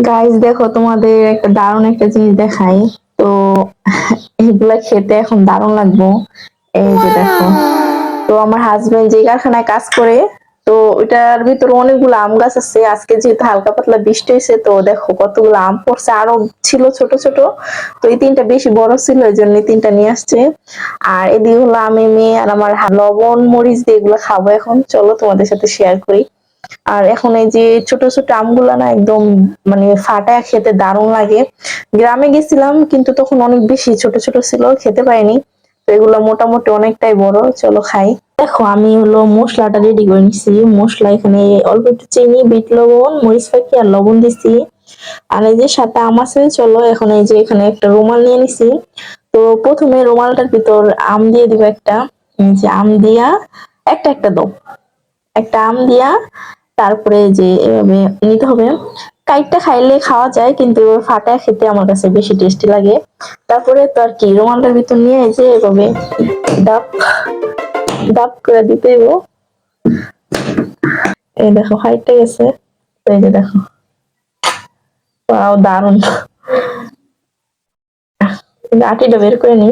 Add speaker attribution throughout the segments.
Speaker 1: Guys দেখো তোমাদের একটা দারুণ একটা জিনিস দেখাই। তো এগুলা খেতে এখন দারুণ লাগবো। এই যে দেখো, তো আমার হাজবেন্ড যে কারখানায় কাজ করে, তো ওইটার ভিতরে অনেকগুলো আম গাছ আছে। আজকে যেহেতু হালকা পাতলা বৃষ্টি হয়েছে, তো দেখো কতগুলো আম পড়ছে, আরো ছিল ছোট ছোট। তো এই তিনটা বেশি বড় ছিল, এই জন্য তিনটা নিয়ে আসছে। আর এদিকে হলো আমি, মেয়ে আর আমার লবণ মরিচ দিয়ে এগুলো খাবো এখন। চলো তোমাদের সাথে শেয়ার করি। আর এখন এই যে ছোট ছোট আমগুলা না একদম মানে ফাটায় খেতে দারুণ লাগে। গ্রামে গেছিলাম কিন্তু তখন অনেক বেশি ছোট ছোট ছিল, খেতে পাইনি। তো এগুলো মোটামুটি অনেকটাই বড়, চলো খাই। দেখো আমি হলো মশলাটা রেডি করে নিছি। মশলা এখানে অল্প একটু চিনি, বিট লবণ, মরিচ ফাঁকি আর লবণ দিছি। আর এই যে সাথে আম আছে, চলো এখন এই যে এখানে একটা রুমাল নিয়ে নিছি। তো প্রথমে রুমালটার ভিতর আম দিয়ে দিব একটা। এই যে আম দিয়া একটা একটা দাও, একটা আম দিয়া তারপরে যে এভাবে নিতে হবে। কাইটটা খাইলে খাওয়া যায়, কিন্তু এভাবে ফাটায় খেতে আমার কাছে বেশি টেস্টি লাগে। তারপরে তো আর কি, রুমালটার ভিতর নিয়ে এই যে এভাবে ডাব ডাব করে দিতে হইব। এই দেখো হাইটটা গেছে। তো এই যে দেখো, ওয়াও দারুন। আটিটা বের করে নি।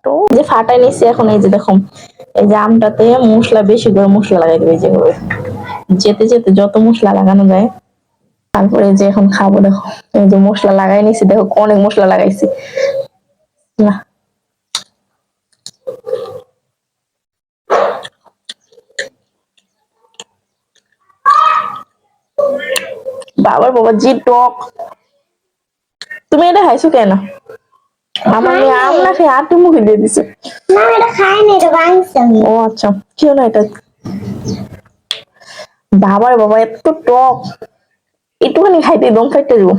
Speaker 1: তো যে ফাটাই নিছি, এখন এই যে দেখো, এই যে আমটাতে মশলা বেশি করে মশলা লাগাই দেবে যেভাবে, যেতে যেতে যত মশলা লাগানো যায়। তারপরে যে এখন খাবো দেখো, এই যে মশলা লাগাই নিছি, দেখো অনেক মশলা লাগাইছি। না, বাবার বাবা জি টক। তুমি এটা খাইছো কেন? আমার মেয়ে আম না খেয়ে আটু মুখে দিয়ে দিছে। না এটা খাইনি, এটা ভাঙছে। ও আচ্ছা, কি হলো এটা? বাবার বাবা এত টক, একটুখানি খাইতে দম ফাইতে দিব।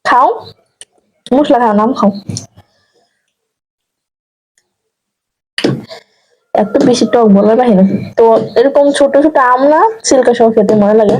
Speaker 1: খাও, মশলা খাও, নাম খাও। এত বেশি টক বলার বাহিরে। তো এরকম ছোট ছোট আম না ছিলকা সহ খেতে মজা লাগে।